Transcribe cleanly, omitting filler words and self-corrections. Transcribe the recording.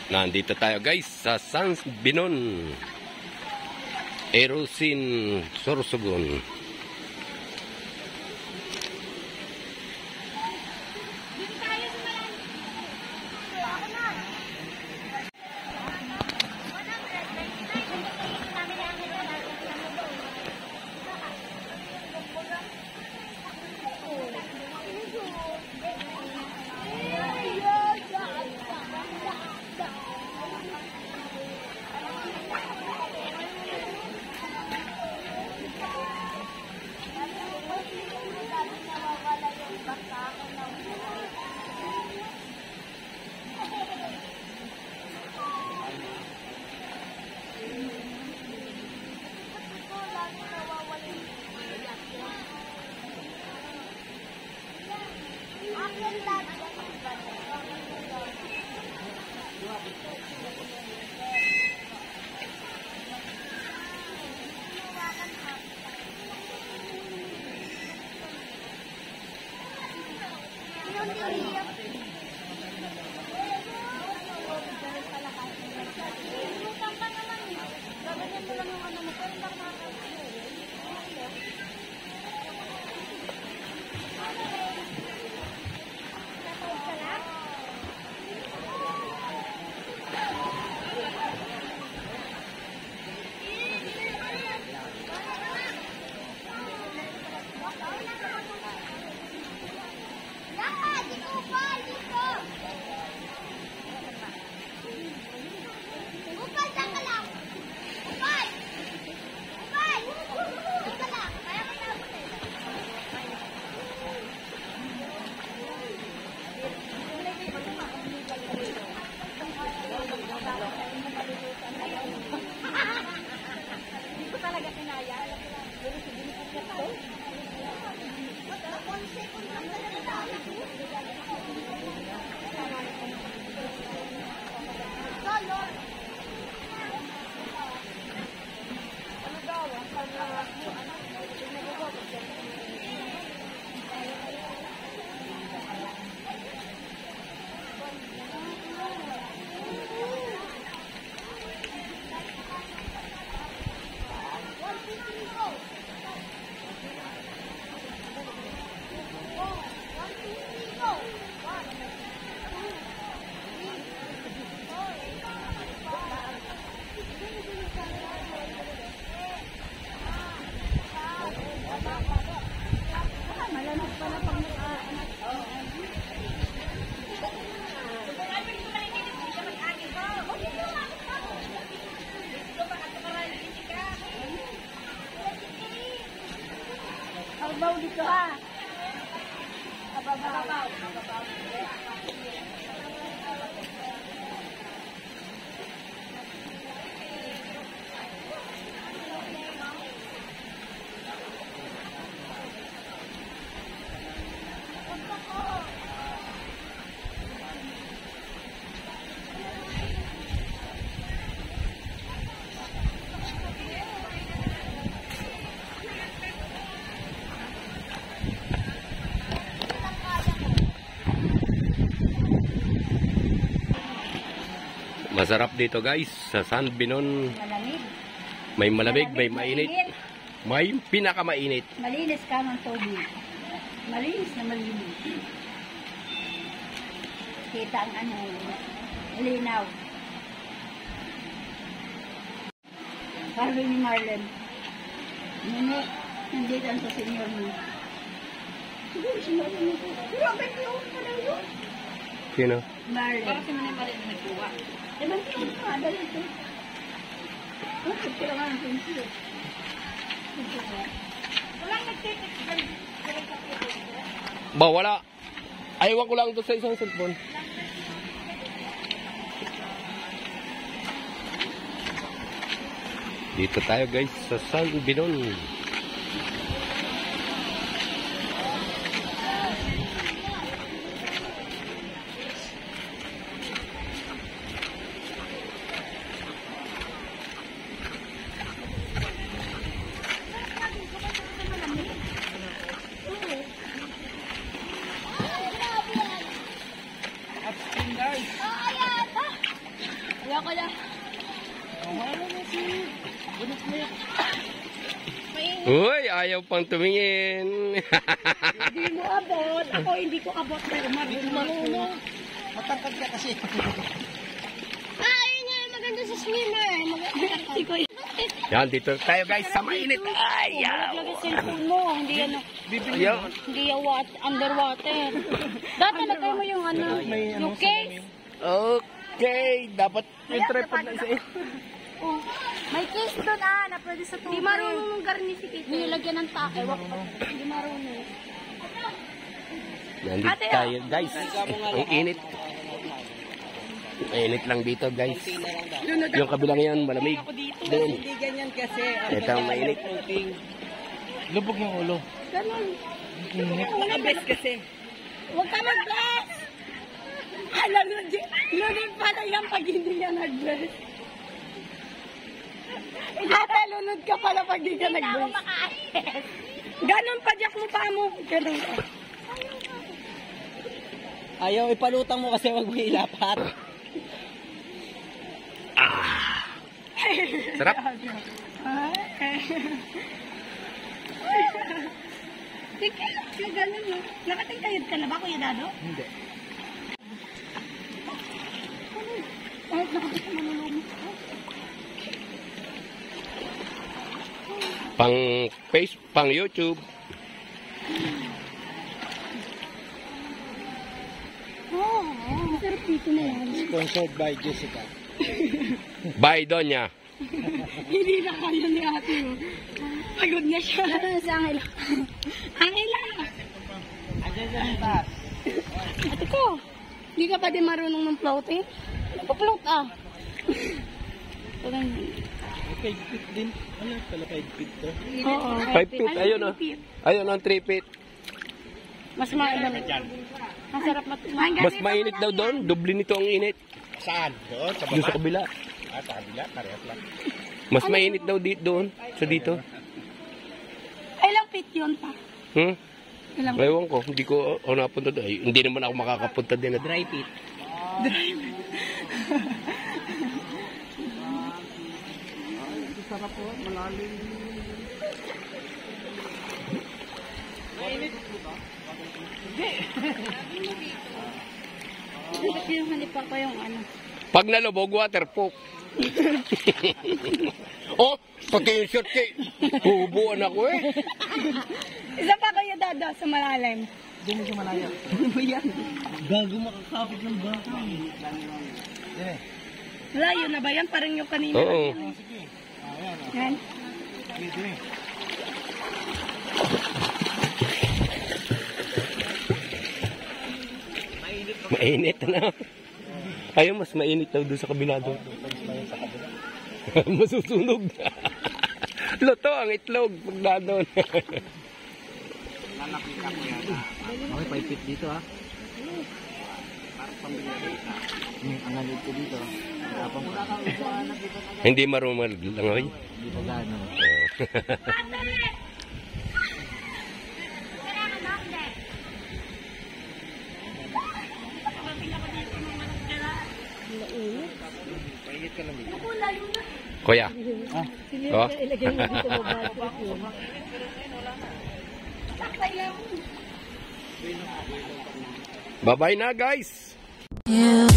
Nandito tayo guys sa San Binon, Erosin, Sorsogon. Abaw dito ha. Abaw. Masarap dito guys sa San Binon. Malamig. May malamig, may mainit. May pinakamainit. Malinis ka ng tubig. Malinis na malinis. Kita ang ano, linaw. Sabi ni Marlon, Nene, nandito ang sa senior mo. Siguro si Marlon ito. Grabe ko pala yun. Sino? Marlon. Para si Marlon na nagkuha. Diba siya ang kadal ito? Bakit kaya nga ang pinsil? Walang nagtitik. Ba, wala. Ayaw ko lang ito sa isang cellphone. Dito tayo guys sa San Binon. pala. Uy, ayaw pang tumingin. Hindi mo abot. Ako hindi ko abot. Pero marunong. Matangkad ka kasi. Ay, nga, maganda sa swimmer. Maganda ko. Yan, dito tayo guys sa mainit. Ayaw. Lagay cellphone mo. Hindi yan. Ayaw. Hindi yan underwater. Dati lagay mo yung ano. Yung case. Okay, dapat yung tripod na isa. Oh, may case doon na pwede sa tubig. Hindi marunong ng garnish si Kate. Nilagyan ng take. Hindi marunong. Nandito tayo guys. Ang init. Mainit lang dito guys. Yung kabilang yan, malamig. Doon. Hindi ganyan kasi. Ito ang mainit. Lubog ng ulo. Ganun. Naka-best kasi. Huwag ka mag-bless! Alam mo, lunod pala yan pag hindi yan nag-bless. Lunod ka pala pag hindi ka nag-bless. Ganon pa, Jack mo pa mo. Ganon. Ayaw, ipalutang mo kasi wag mo ilapat. Sarap. Tika, yung ganon mo. Nakatingkayod ka na ba, Kuya Dado? Hindi. Kahit nakapit ka manulong. Pang Facebook, pang YouTube. Oo, masarap dito na yan. Sponsored by Jessica. Bye, Donya. Hindi na kaya ni ate mo. Pagod na siya. Ano sa Angela? Angela! Andiyan sa taas. Ate ko, hindi ka pa din marunong ng floating? Pa-float ah. Okay, feet din. Ano pala 5 feet to? Oo. 5 feet, ayun oh. Ayun ang 3 feet. Mas mainit. Ang sarap Mas mainit daw doon. Doble nito ang init. Saan? Doon? Sa Doon sa kabila. Sa kabila? Parehas lang. Mas mainit daw dito doon. Sa dito. Ilang feet yun pa? Hmm? Ilang Ewan ko. Hindi ko ako napunta doon. Ay, hindi naman ako makakapunta din. Dry feet. Sarap po. Malalim. Yung hanipa ko yung ano. Pag nalubog, waterproof. Oh, pagka yung short kay, hubuan ako eh. Isa pa kayo dada sa malalim. Hindi mo siya malaya. Ano ba yan? Gago makakapit ng baka. Layo na ba yan? Parang yung kanina. Oo. Sige. Ayan. Yan. Sige. Mainit na. Ayun, mas mainit daw doon sa kabila doon. Masusunog. Luto ang itlog pag na doon. Okay, 5 feet dito ha. Ang galit ko dito. Hindi marunong langoy. Hindi pa gano. Painit ka lang dito. Kuya. Oh. Bye-bye na guys. You